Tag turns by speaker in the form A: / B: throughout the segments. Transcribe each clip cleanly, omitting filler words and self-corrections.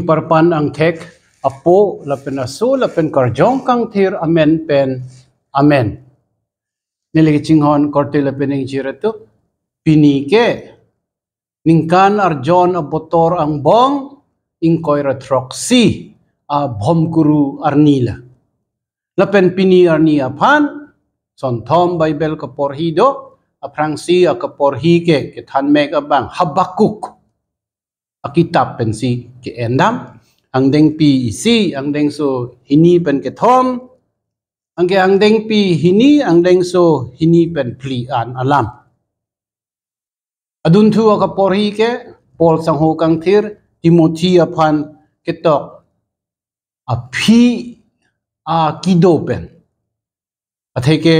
A: King parpan ang tek apo lapen aso lapen karjong kang thir amen pen amen. Nilagi cinghon korte lapen ing jiretu pinike ningkan arjon abotor ang bong ing koira troksi a bhomguru arnila. Lapen pini arni apan son thom Bible ka porhido aprangsi a ka porhike ke than meg abang Habakuk a kitab pensi ke endam ang deng pi isi ang deng so hini pen ke thom ang deng pi hini ang deng so hini pen pli an alam adun thu a ka porhike Paul sang ho kang thir Timothy apan ketok a phi a kidopen atheke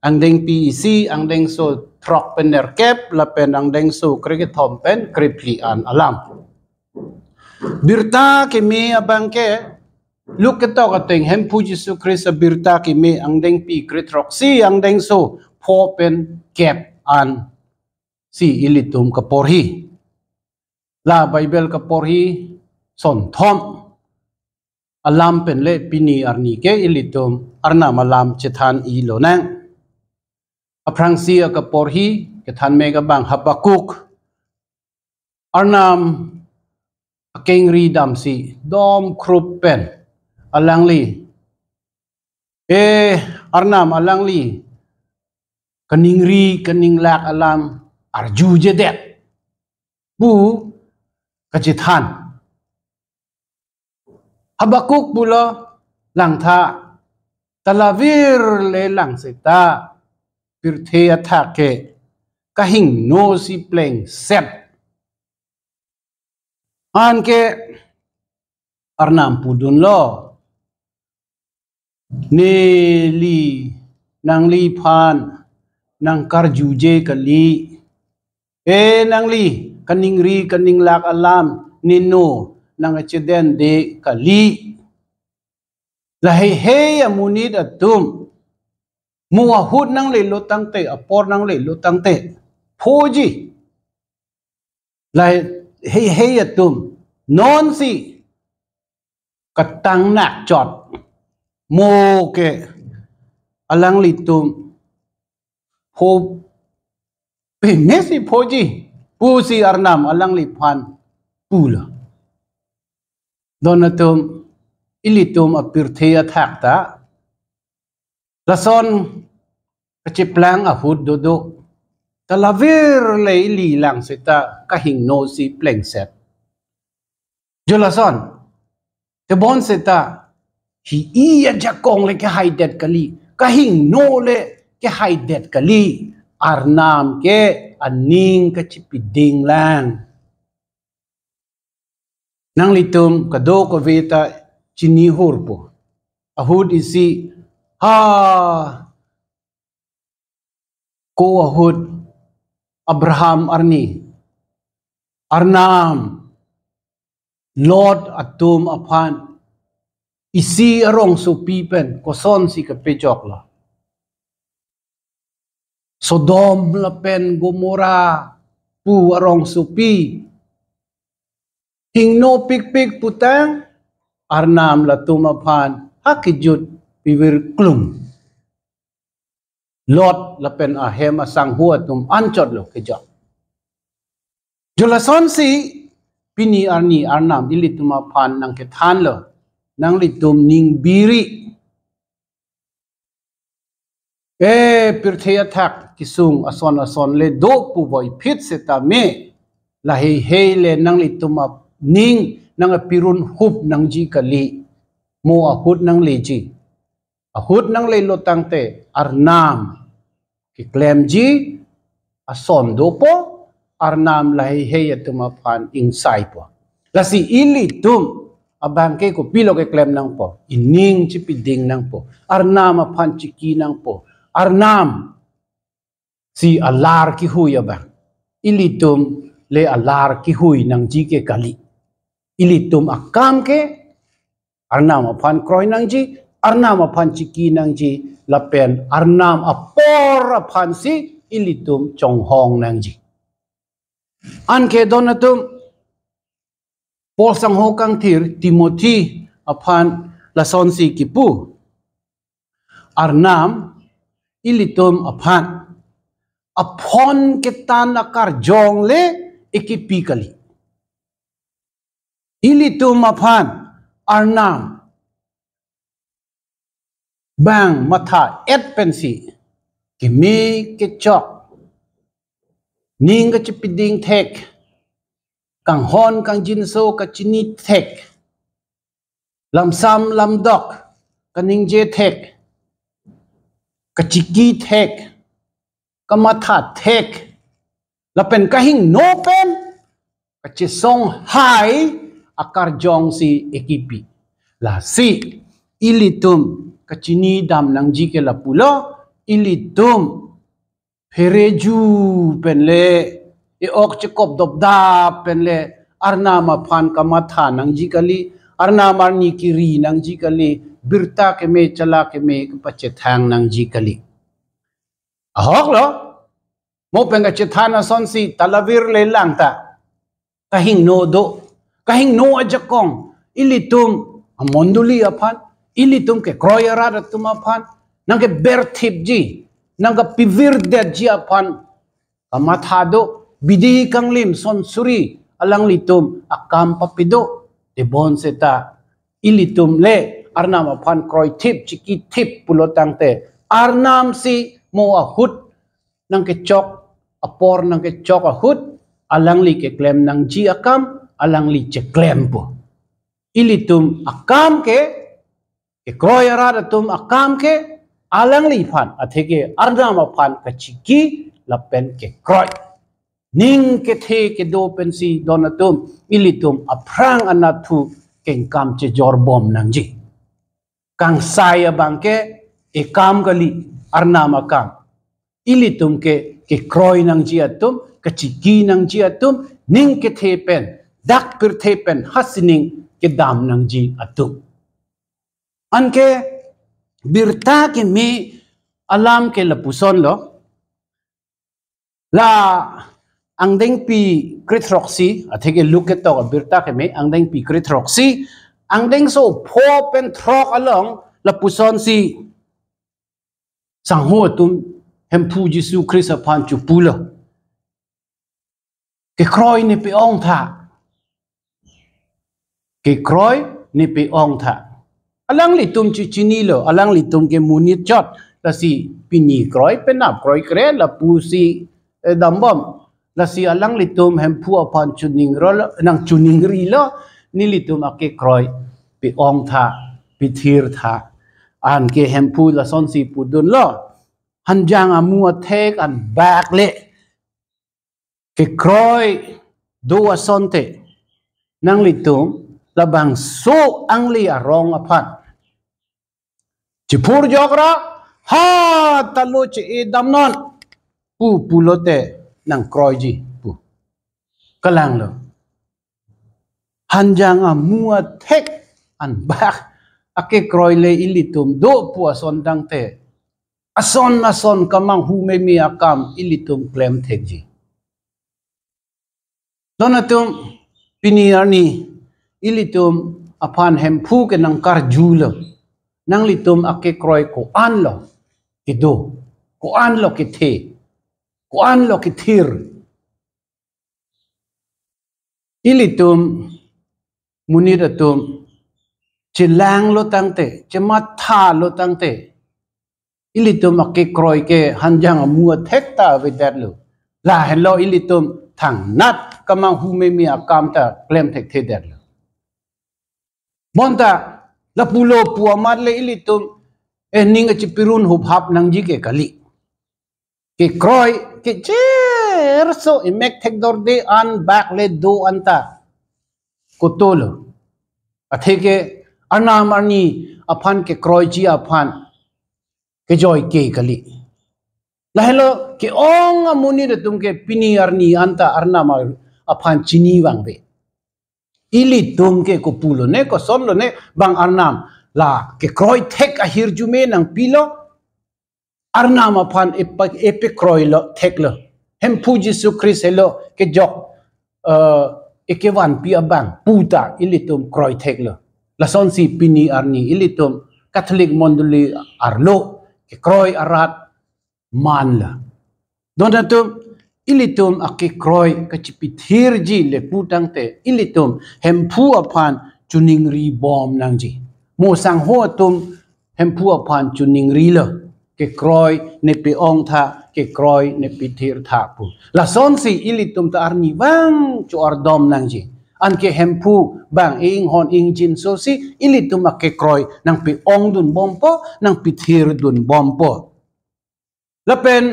A: ang deng pi isi ang deng so trok pen nerkep lapen ang deng so krike thom pen kripli an alam birta ke me abangke look ketok ateng hem pu Jesu Christ birta ke me ang deng pi kritroksi ang deng so pho pen kep an si ilitum kaporhi la Bible kaporhi son thom alam pen le pini arni ke ilitum arna malam chethan i lonang aprangsi ka porhi ke than mega bang Habakuk arnam akeng ridam si dom krupen alangli arnam alangli kaning lak alam arju jedet bu kacithan Habakuk pula lang tha talavir le lang seta pirthe athake kahing no si pleng set an ke arnam pudun lo ne li nang li phan nang karjuje kali nang li kaning lak alam nino nang accident de kali lahe amunid atum muahud nang le lotang te apor nang le lotang te phoji lahe atum non si katang nak jot mo ke alang litum pho pe mesi phoji pu si arnam alang li phan pula donatum ilitum apirthea thakta lason kachiplang ahud dodo talavir le li lang seta kahing no si pleng set jolason te bon seta hi iya jakong le ke haidet kali kahing no le ke haidet kali arnam ke aning kachipiding lang nang litum kado ko veta chinihur po ahud isi ko ahud Abraham arni arnam Lord atum apan isi arong supi pen koson si kapejok la Sodom la pen Gomora pu arong supi hingno pik putang arnam la tumapan hakijut piwir klum Lot la pen ahem asang huat tum anchot lo kejak jolason si pini arni arnam ilituma pan nang kethan lo nang litum ning biri pirthea thak kisung ason le do pu boy phit seta me la hei le nang lituma ning nang pirun hup nang ji kali mo ahut nang leji ahut nang le lotang te arnam ki claim ji ason do po arnam la hei atuma pan insai po la si ilitum abang ke ko pilo ke claim nang po ining chipiding nang po arnam apan chiki nang po arnam si alar ki huya bang ilitum le alar ki huy nang ji ke kali ilitum akam ke arnam apan kroy nang ji arnam apan chiki nang ji lapen arnam apor apan si ilitum chonghong nang ji an ke donatum Paul sang ho kang thir Timothy aphan lason si kipu arnam ilitum aphan aphon ketan akar jong le ekipikali ilitum aphan arnam bang matha et pensi kimi ke chok ning ka chipiding thek kang hon kang jinso ka chini thek lam sam lam dok kaning je thek ka chiki thek ka matha thek la pen ka hing no pen ka chisong hai akar jong si ekipi la si ilitum kachini dam nang ji ke la pulo ilitum phereju penle e ok chekop dop da penle arna ma phan kamatha nang ji kali arna marni kiri nang ji kali birta ke me chala ke me pache thang nang ji kali ahok lo mo penga chethana sonsi talavir le langta kahing no do kahing no ajakong ilitum amonduli aphan ilitum ke kroyara ratuma phan nang ke berthip ji nang ka pivir det ji aphan kamatha do bidi kanglim son suri alang litum akam papido de bon seta ilitum le arnam aphan kroy thip chiki thip pulotang te arnam si mo ahut nang ke chok apor nang ke chok ahut alang li ke klem nang ji akam alang li che klem po ilitum akam ke kroy ara tum akam ke alang li phan atheke arnam phan kachiki lapen ke kroy ning ke the ke do pensi donatum ilitum aprang anathu keng kam che jorbom nang ji kang saya bangke e kam gali arnam akam ilitum ke kroy nang ji atum kachiki nang ji atum ning ke the pen dak pir the pen hasining ke dam nang ji atum anke birta ke me alam ke lapuson lo la angdeng pi kritroxi atheke look at to birta ke me angdeng pi kritroxi angdeng so pho pen throk along lapuson si sangho tum hempu jisu christ aphan chu pulo ke kroy ni pe ong tha ke kroy ni pe ong tha alang li tum chi chini lo alang li tum ke munit chot la si pini kroy penap kroy kre la pu si dambom la si alang li tum hempu aphan chuning ro nang chuning ri lo ni li tum ake kroy pe ong tha pi thir tha an ke hempu la son si pudun lo hanjang amu athek an bak le ke kroy do asonte nang li tum labang so ang li arong aphan chipur jokra ha talo che e damnon pu pulote nang kroy ji pu kalang lo hanjang amu athek an bak ake kroy le ilitum do pu ason dang te ason kamang hu me mi akam ilitum klem thek ji donatum piniarni ilitum aphan hempu ke nang kar julo nang litum ake kroy ko an lo ido ko an lo ke the ko an lo ke thir ilitum munidatum chilang lo tangte chematha lo tangte ilitum ake kroy ke hanjang amu thekta vedat lo la hello ilitum thang nat kamang hu me mi akam ta klem thek the dat lo monta la pulo puamat le ilitum ning chi pirun hub hap nang ji ke kali ke kroy ke cher so imek thek dor de an back le do anta kotolo atheke anam ani aphan ke kroy ji aphan ke joy ke kali la hello ke ong amuni de tum ke pini arni anta arnama aphan chini wangbe ili tum ke ko pulo ne ko son lo ne bang arnam la ke kroy thek ahir jume nang pilo arnam aphan epe kroy lo thek lo hem pu jisu christ hello ke jok ekewan pi abang puta ilitum kroi thek lo la son si pini arni ilitum Catholic monduli arlo ke kroi arat man la donatum ilitum ake kroi kachipithir ji le putang te ilitum hempu apan chuning ri bom nang ji mo sang ho tum hempu apan chuning ri lo ke kroi ne pe ong tha ke kroi ne pithir tha pu la son si ilitum ta arni wang chu ardom nang ji an ke hempu bang ing hon ing jin so si ilitum ake kroi nang pe ong dun bompo nang pithir dun bompo la pen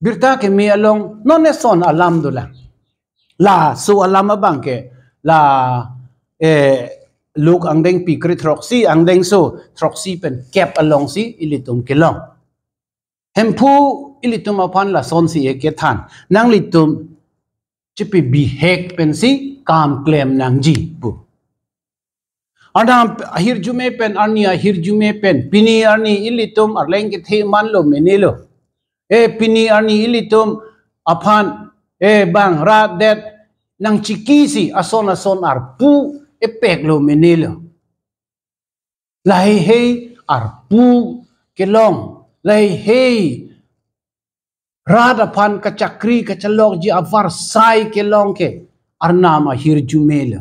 A: birta ke mi along non ne son alam do la su alam abang ke la look ang deng pi kri troxy ang deng so troxy pen cap along si ilitum ke long hempu ilitum apan la son si ke than nang litum chipi bi hek pen si kam claim nang ji pu anam ahir jume pen arni ahir jume pen pini arni ilitum arleng ke the man lo menelo pini arni ilitum apan bang ra that nang chikisi ason ar pu epek lo menelo lai hei ar pu kelong lai hei rada pan kachakri kachalok ji avar sai kelong ke arnama hirjumela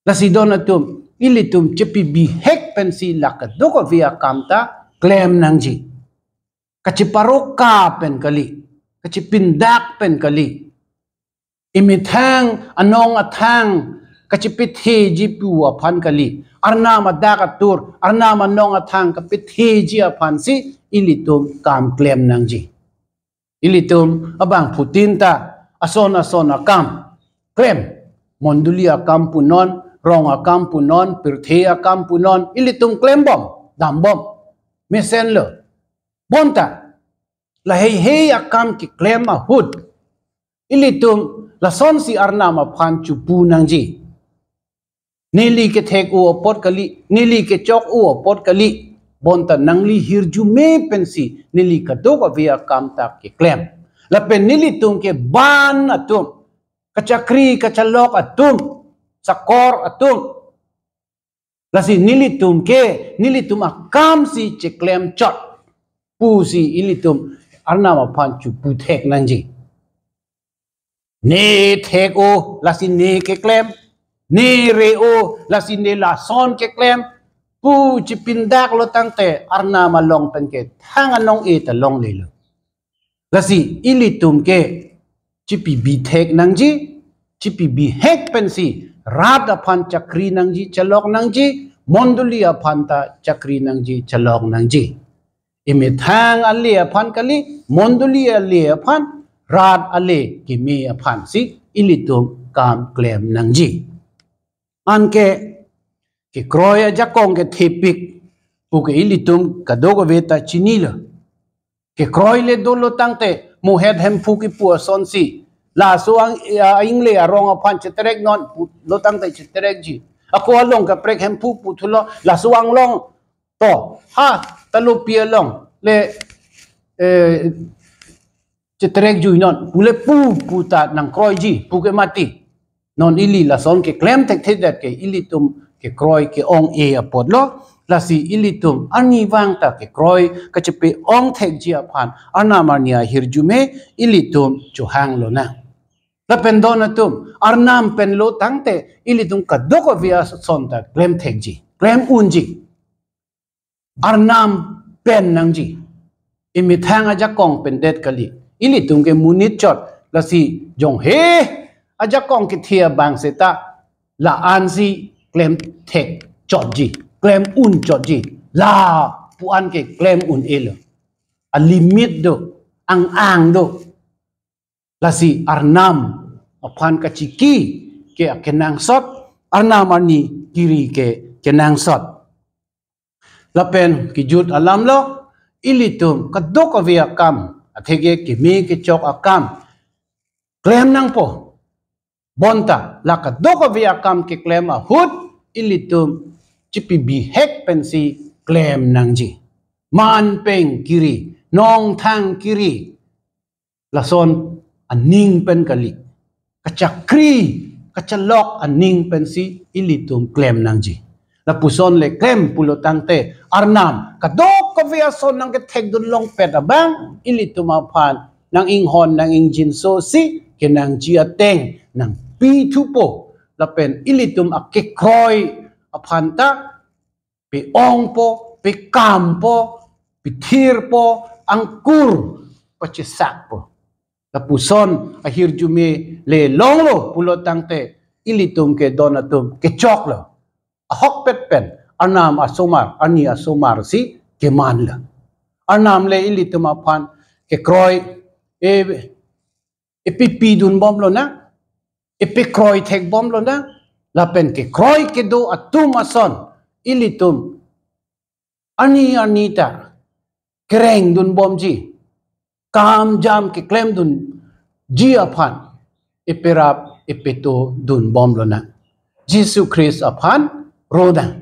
A: la sidonatum ilitum chepi bi hek pensi lakadoko via kamta claim nangji kachiparo ka pen kali kachipindak pen kali imithang anong athang kachipithi ji pu aphan kali arnama dakatur arnama nong athang kapithi ji aphan si ilitum kam claim nangji ilitum abang putin ta ason akam claim monduli akam punon rong akam punon pirthe akam punon ilitum claim bom dam bom mesen lo bonta la hei akam ki claim a hud ilitum la son si arnama phan chu pu nangji nili ke thek u pot kali nili ke chok u pot kali bonta nangli hirju me pensi nili ka do ka via kamta ke claim la pen nili tum ke ban atum kachakri kachalok atum sakor atum la si nili tum akam si che claim chot pu si ilitum arnama phan chu pu thek nangji ne thek o la si ne ke claim ne re o la si ne la son ke claim pu chipindak lo tangte arna malong pen ke thang anong e ta long le lo la si ilitum ke chipi bi thek nangji chipi bi hek pen si rat aphan chakri nangji chalok nangji monduli aphan ta chakri nangji chalok nangji ime thang ali aphan kali monduli ali aphan rat ale kimi aphan si ilitum kam claim nangji anke ke kroya jakong ke thepik pu ke ilitum kadogo veta chinila ke kroy le dolo tangte mu head hem pu ki pu son si la suang ingle arong aphan chetrek non lo tangte chetrek ji ako along ka prek hem pu pu thulo la suang long to ha talu pia long le chetrek ju non pule pu ta nang kroy ji pu ke mati non ili la son ke claim tek that ke ilitum ke kroy ke ong e apot lo la si ilitum ani wang ta ke kroy ka chepe ong thek ji aphan anamania hirjume ilitum chu hang lo na la pendonatum arnam pen lo tangte ilitum ka doko via son ta claim thek ji claim unji arnam pen nangji imithang aja kong pen det kali ilitum ke munit chot la si jong he aja kong ki thia bang seta la an si claim thek chot ji claim un chot ji la pu an ke claim un elo a limit do ang do la si arnam aphan ka chiki ke kenang sot arnam ani kiri ke kenang sot la pen ki jut alam lo ilitum kadok avia kam athege ki me ke chok akam claim nang po bonta la kadok avia kam ke claim a hud ilitum chipi bi hek pensi claim nangji man peng kiri nong thang kiri la son aning pen kali kachakri kachalok aning pensi ilitum klem nang ji la puson le klem pulotang te arnam kadok ko via son nang ke tek dun long pet abang ilitum aphan nang inghon nang ingjin so si kenang ji ateng nang pi thupo la pen ilitum akekroy aphan ta pe ong po pe kam po pe thir po angkur pachisak po la puson ahir jume le longlo pulotang te ilitum ke donatum ke choklo a hok pet pen anam asomar ani asomar si ke manla anam le ilitum aphan ke kroy e pipi dun bom lo na e pe kroy thek bom lo na la pen ke kroy ke do atum ason ilitum ani anita kereng dun bom ji kam jam ke klem dun ji aphan e perap e peto dun bom lo na Jesus Christ aphan roda